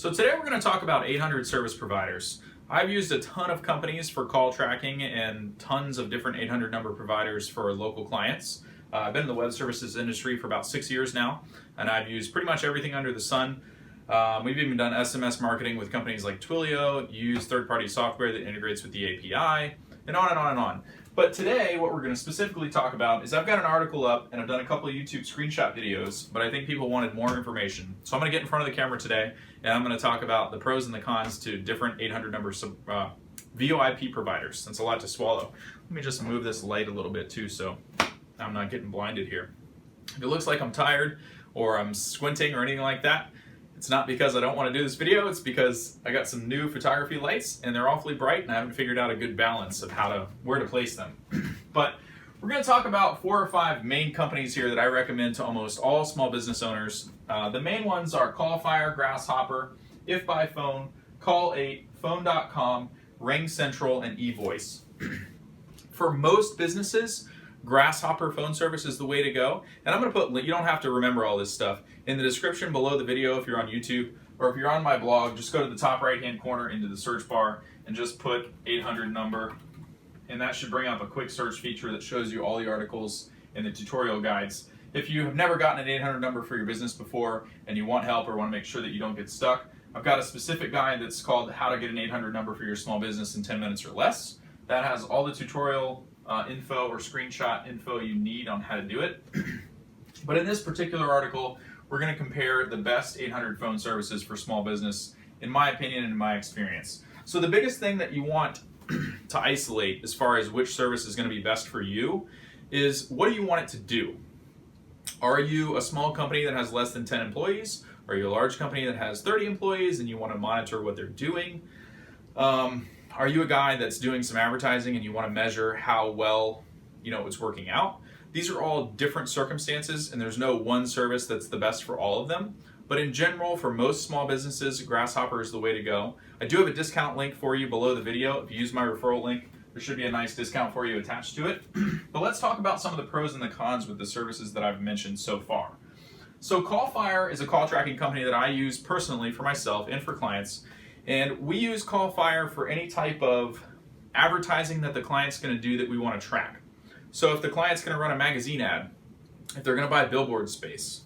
So today we're going to talk about 800 service providers. I've used a ton of companies for call tracking and tons of different 800 number providers for local clients. I've been in the web services industry for about 6 years now, and I've used pretty much everything under the sun. We've even done SMS marketing with companies like Twilio, use third-party software that integrates with the API, and on and on and on. But today, what we're going to specifically talk about is I've got an article up and I've done a couple of YouTube screenshot videos, but I think people wanted more information. So I'm going to get in front of the camera today and I'm going to talk about the pros and the cons to different 800 number VOIP providers. That's a lot to swallow. Let me just move this light a little bit too so I'm not getting blinded here. If it looks like I'm tired or I'm squinting or anything like that, it's not because I don't want to do this video, it's because I got some new photography lights and they're awfully bright and I haven't figured out a good balance of where to place them. But we're going to talk about 4 or 5 main companies here that I recommend to almost all small business owners. The main ones are CallFire, Grasshopper, If by Phone, Call8, Phone.com, RingCentral, and eVoice. For most businesses, Grasshopper phone service is the way to go. And I'm going to put, you don't have to remember all this stuff, in the description below the video if you're on YouTube, or if you're on my blog, just go to the top right hand corner into the search bar and just put 800 number. And that should bring up a quick search feature that shows you all the articles and the tutorial guides. If you have never gotten an 800 number for your business before and you want help or want to make sure that you don't get stuck, I've got a specific guide that's called How to Get an 800 Number for Your Small Business in 10 Minutes or Less. That has all the tutorial info or screenshot info you need on how to do it. But in this particular article, we're going to compare the best 800 phone services for small business, in my opinion and in my experience. So the biggest thing that you want to isolate as far as which service is going to be best for you is, what do you want it to do? Are you a small company that has less than 10 employees? Are you a large company that has 30 employees and you want to monitor what they're doing? Are you a guy that's doing some advertising and you want to measure how well it's working out? These are all different circumstances and there's no one service that's the best for all of them. But in general, for most small businesses, Grasshopper is the way to go. I do have a discount link for you below the video. If you use my referral link, there should be a nice discount for you attached to it. But let's talk about some of the pros and the cons with the services that I've mentioned so far. So CallFire is a call tracking company that I use personally for myself and for clients. And we use CallFire for any type of advertising that the client's going to do that we want to track. So if the client's going to run a magazine ad, if they're going to buy billboard space,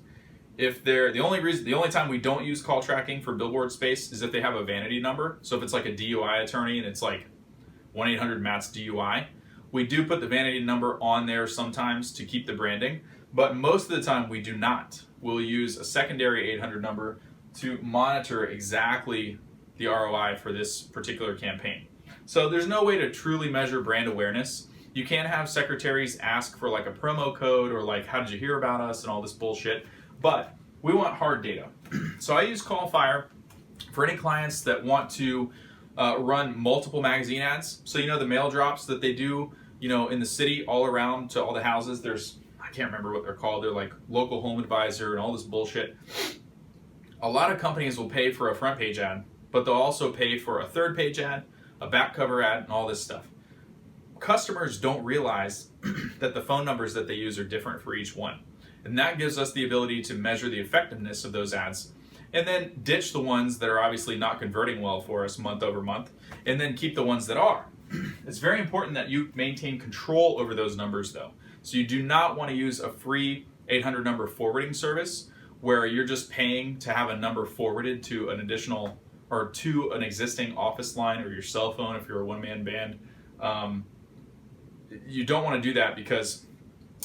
if they're the only time we don't use call tracking for billboard space is if they have a vanity number. So if it's like a DUI attorney and it's like 1-800-MATS DUI, we do put the vanity number on there sometimes to keep the branding, but most of the time we do not. We'll use a secondary 800 number to monitor exactly the ROI for this particular campaign. So there's no way to truly measure brand awareness. You can have secretaries ask for like a promo code or like, how did you hear about us and all this bullshit, but we want hard data. So I use CallFire for any clients that want to run multiple magazine ads. So the mail drops that they do in the city all around to all the houses, I can't remember what they're called, they're like local home advisor and all this bullshit. A lot of companies will pay for a front page ad, but they'll also pay for a third page ad, a back cover ad, and all this stuff. Customers don't realize that the phone numbers that they use are different for each one. And that gives us the ability to measure the effectiveness of those ads and then ditch the ones that are obviously not converting well for us month over month and then keep the ones that are. It's very important that you maintain control over those numbers though. So you do not want to use a free 800 number forwarding service where you're just paying to have a number forwarded to an additional or to an existing office line or your cell phone if you're a one-man band. You don't want to do that, because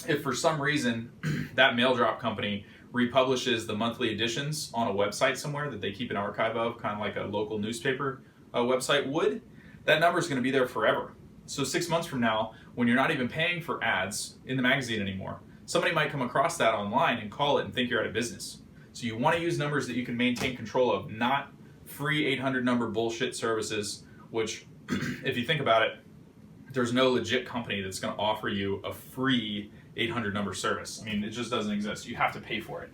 if for some reason that mail drop company republishes the monthly editions on a website somewhere that they keep an archive of, kind of like a local newspaper website would, that number is going to be there forever. So 6 months from now, when you're not even paying for ads in the magazine anymore, somebody might come across that online and call it and think you're out of business. So you want to use numbers that you can maintain control of, not free 800 number bullshit services, which if you think about it, there's no legit company that's going to offer you a free 800 number service. I mean, it just doesn't exist. You have to pay for it.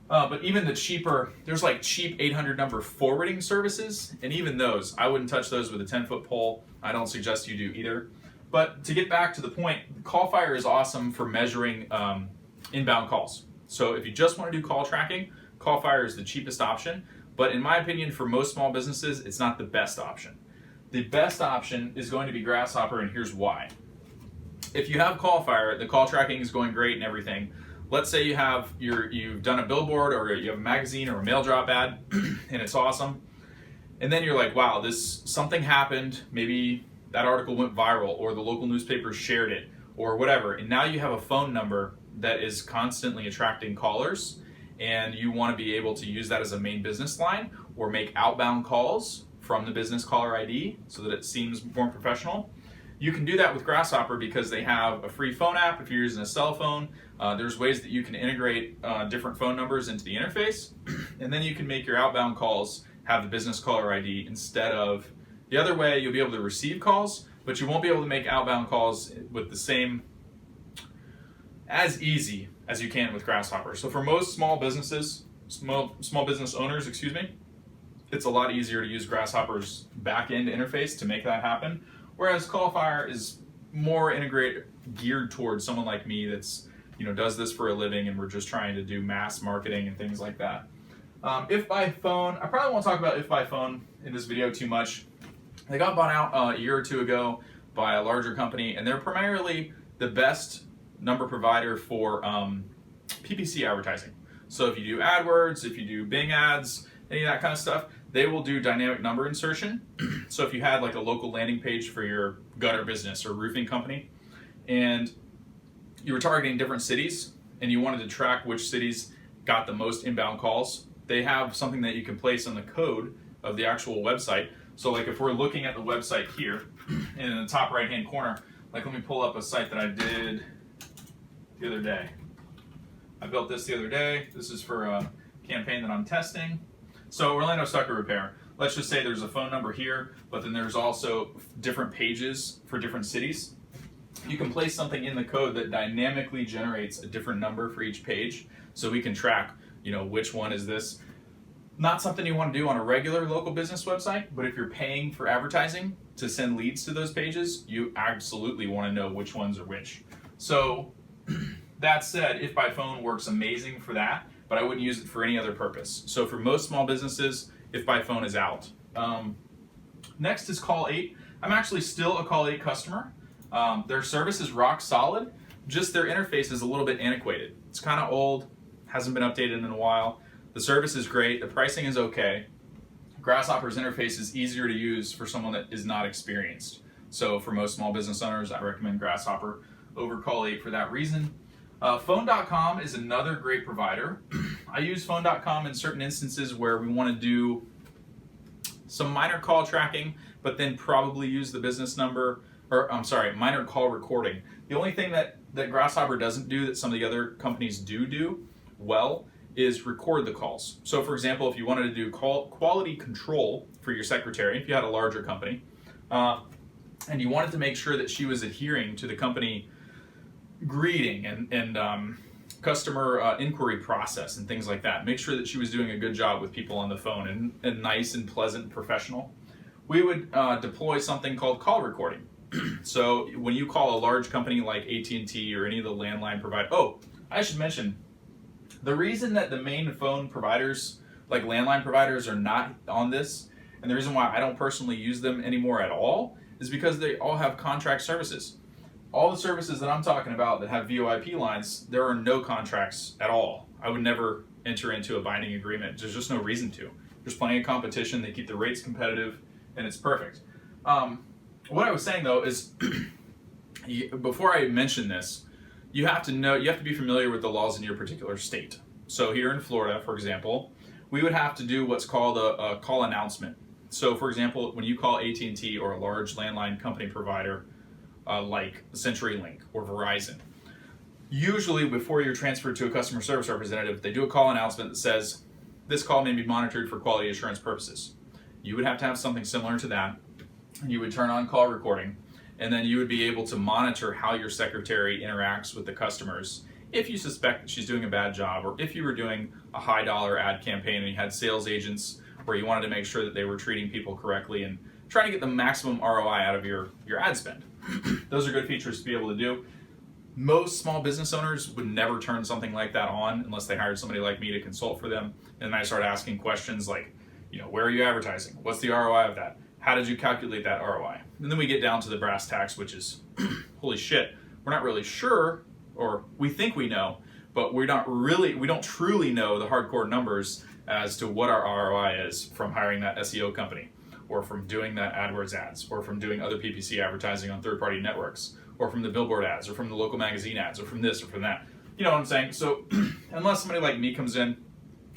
But even the cheaper, there's like cheap 800 number forwarding services, and even those, I wouldn't touch those with a 10-foot pole. I don't suggest you do either. But to get back to the point, CallFire is awesome for measuring inbound calls. So if you just want to do call tracking, CallFire is the cheapest option. But in my opinion, for most small businesses, it's not the best option. The best option is going to be Grasshopper, and here's why. If you have CallFire, the call tracking is going great and everything. Let's say you've done a billboard or you have a magazine or a mail drop ad and it's awesome. And then you're like, wow, something happened. Maybe that article went viral or the local newspaper shared it or whatever. And now you have a phone number that is constantly attracting callers, and you want to be able to use that as a main business line or make outbound calls from the business caller ID so that it seems more professional. You can do that with Grasshopper because they have a free phone app if you're using a cell phone. There's ways that you can integrate different phone numbers into the interface, and then you can make your outbound calls have the business caller ID instead of the other way. You'll be able to receive calls, but you won't be able to make outbound calls with the same as easy as you can with Grasshopper. So for most small business owners, it's a lot easier to use Grasshopper's back-end interface to make that happen. Whereas CallFire is more geared towards someone like me that's, does this for a living, and we're just trying to do mass marketing and things like that. If by phone, I probably won't talk about if by phone in this video too much. They got bought out a year or two ago by a larger company, and they're primarily the best number provider for PPC advertising. So if you do AdWords, if you do Bing ads, any of that kind of stuff, they will do dynamic number insertion. So if you had like a local landing page for your gutter business or roofing company, and you were targeting different cities, and you wanted to track which cities got the most inbound calls, they have something that you can place on the code of the actual website. So like if we're looking at the website here, and in the top right-hand corner, like let me pull up a site that I did the other day. I built this the other day. This is for a campaign that I'm testing. So Orlando Sucker Repair. Let's just say there's a phone number here, but then there's also different pages for different cities. You can place something in the code that dynamically generates a different number for each page, so we can track, which one is this. Not something you want to do on a regular local business website, but if you're paying for advertising to send leads to those pages, you absolutely want to know which ones are which. So that said, if by phone works amazing for that, but I wouldn't use it for any other purpose. So for most small businesses, if by phone is out. Next is Call 8. I'm actually still a Call 8 customer. Their service is rock solid, just their interface is a little bit antiquated. It's kind of old, hasn't been updated in a while. The service is great, the pricing is okay. Grasshopper's interface is easier to use for someone that is not experienced. So for most small business owners, I recommend Grasshopper over Call 8 for that reason. Phone.com is another great provider. I use Phone.com in certain instances where we want to do some minor call tracking, but then probably use the business number, minor call recording. The only thing that Grasshopper doesn't do that some of the other companies do well is record the calls. So for example, if you wanted to do quality control for your secretary, if you had a larger company, and you wanted to make sure that she was adhering to the company greeting and customer inquiry process and things like that, make sure that she was doing a good job with people on the phone and nice and pleasant and professional, we would deploy something called call recording. So when you call a large company like AT&T or any of the landline providers, I should mention, the reason that the main phone providers, like landline providers, are not on this, and the reason why I don't personally use them anymore at all, is because they all have contract services. All the services that I'm talking about that have VOIP lines, there are no contracts at all. I would never enter into a binding agreement. There's just no reason to. There's plenty of competition, they keep the rates competitive, and it's perfect. What I was saying though is, before I mention this, you have to be familiar with the laws in your particular state. So here in Florida, for example, we would have to do what's called a call announcement. So for example, when you call AT&T or a large landline company provider like CenturyLink or Verizon, usually before you're transferred to a customer service representative, they do a call announcement that says, this call may be monitored for quality assurance purposes. You would have to have something similar to that, and you would turn on call recording, and then you would be able to monitor how your secretary interacts with the customers if you suspect that she's doing a bad job, or if you were doing a high dollar ad campaign and you had sales agents where you wanted to make sure that they were treating people correctly and trying to get the maximum ROI out of your ad spend. Those are good features to be able to do. Most small business owners would never turn something like that on unless they hired somebody like me to consult for them. And then I start asking questions like, Where are you advertising? What's the ROI of that? How did you calculate that ROI? And then we get down to the brass tacks, which is, holy shit, we're not really sure, or we think we know, but we don't truly know the hardcore numbers as to what our ROI is from hiring that SEO company, or from doing that AdWords ads, or from doing other PPC advertising on third-party networks, or from the billboard ads, or from the local magazine ads, or from this, or from that. You know what I'm saying? So unless somebody like me comes in,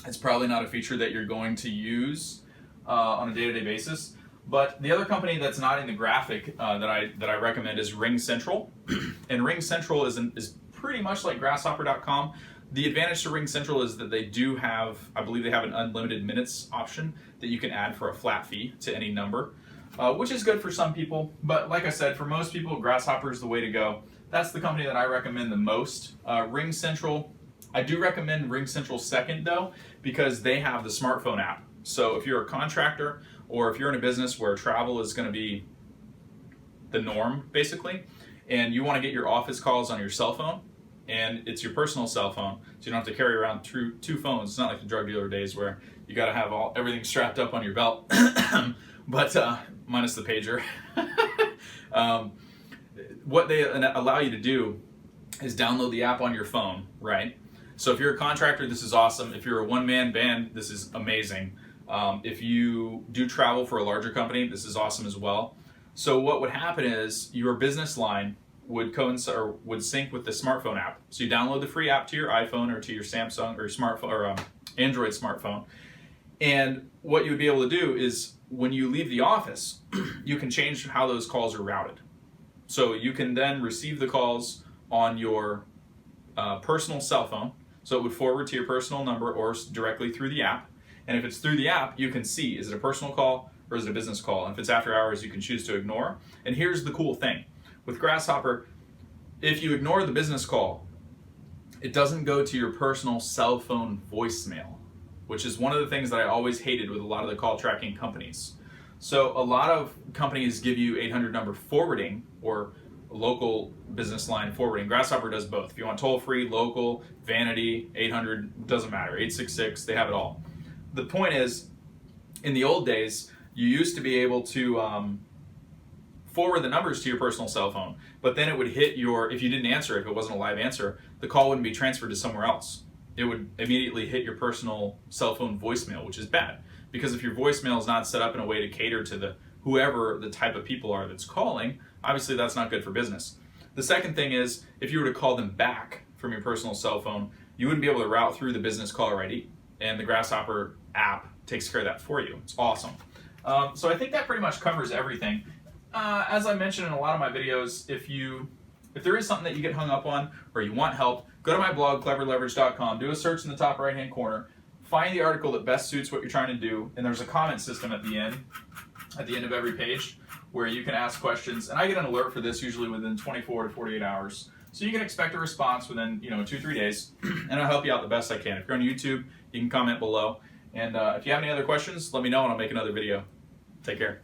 it's probably not a feature that you're going to use on a day-to-day basis. But the other company that's not in the graphic that I recommend is Ring Central. And Ring Central is pretty much like Grasshopper.com. The advantage to Ring Central is that they do have, I believe they have an unlimited minutes option that you can add for a flat fee to any number, which is good for some people. But like I said, for most people, Grasshopper is the way to go. That's the company that I recommend the most. Ring Central, I do recommend Ring Central second though, because they have the smartphone app. So if you're a contractor, or if you're in a business where travel is going to be the norm, basically, and you want to get your office calls on your cell phone, and it's your personal cell phone, so you don't have to carry around two phones. It's not like the drug dealer days where you got to have everything strapped up on your belt, but minus the pager. What they allow you to do is download the app on your phone, right? So if you're a contractor, this is awesome. If you're a one-man band, this is amazing. If you do travel for a larger company, this is awesome as well. So what would happen is your business line would coincide or would sync with the smartphone app. So you download the free app to your iPhone or to your Samsung or smartphone or Android smartphone. And what you would be able to do is when you leave the office, you can change how those calls are routed. So you can then receive the calls on your personal cell phone. So it would forward to your personal number or directly through the app. And if it's through the app, you can see, is it a personal call or is it a business call? And if it's after hours, you can choose to ignore. And here's the cool thing. With Grasshopper, if you ignore the business call, it doesn't go to your personal cell phone voicemail, which is one of the things that I always hated with a lot of the call tracking companies. So a lot of companies give you 800 number forwarding or local business line forwarding. Grasshopper does both. If you want toll-free, local, vanity, 800, doesn't matter, 866, they have it all. The point is, in the old days, you used to be able to forward the numbers to your personal cell phone, but then it would hit if you didn't answer, if it wasn't a live answer, the call wouldn't be transferred to somewhere else. It would immediately hit your personal cell phone voicemail, which is bad, because if your voicemail is not set up in a way to cater to whoever the type of people are that's calling, obviously that's not good for business. The second thing is, if you were to call them back from your personal cell phone, you wouldn't be able to route through the business caller ID, and the Grasshopper app takes care of that for you. It's awesome. So I think that pretty much covers everything. As I mentioned in a lot of my videos, if there is something that you get hung up on or you want help, go to my blog, cleverleverage.com, do a search in the top right-hand corner, find the article that best suits what you're trying to do, and there's a comment system at the end of every page where you can ask questions, and I get an alert for this usually within 24 to 48 hours. So you can expect a response within 2-3 days, and I'll help you out the best I can. If you're on YouTube, you can comment below. And if you have any other questions, let me know and I'll make another video. Take care.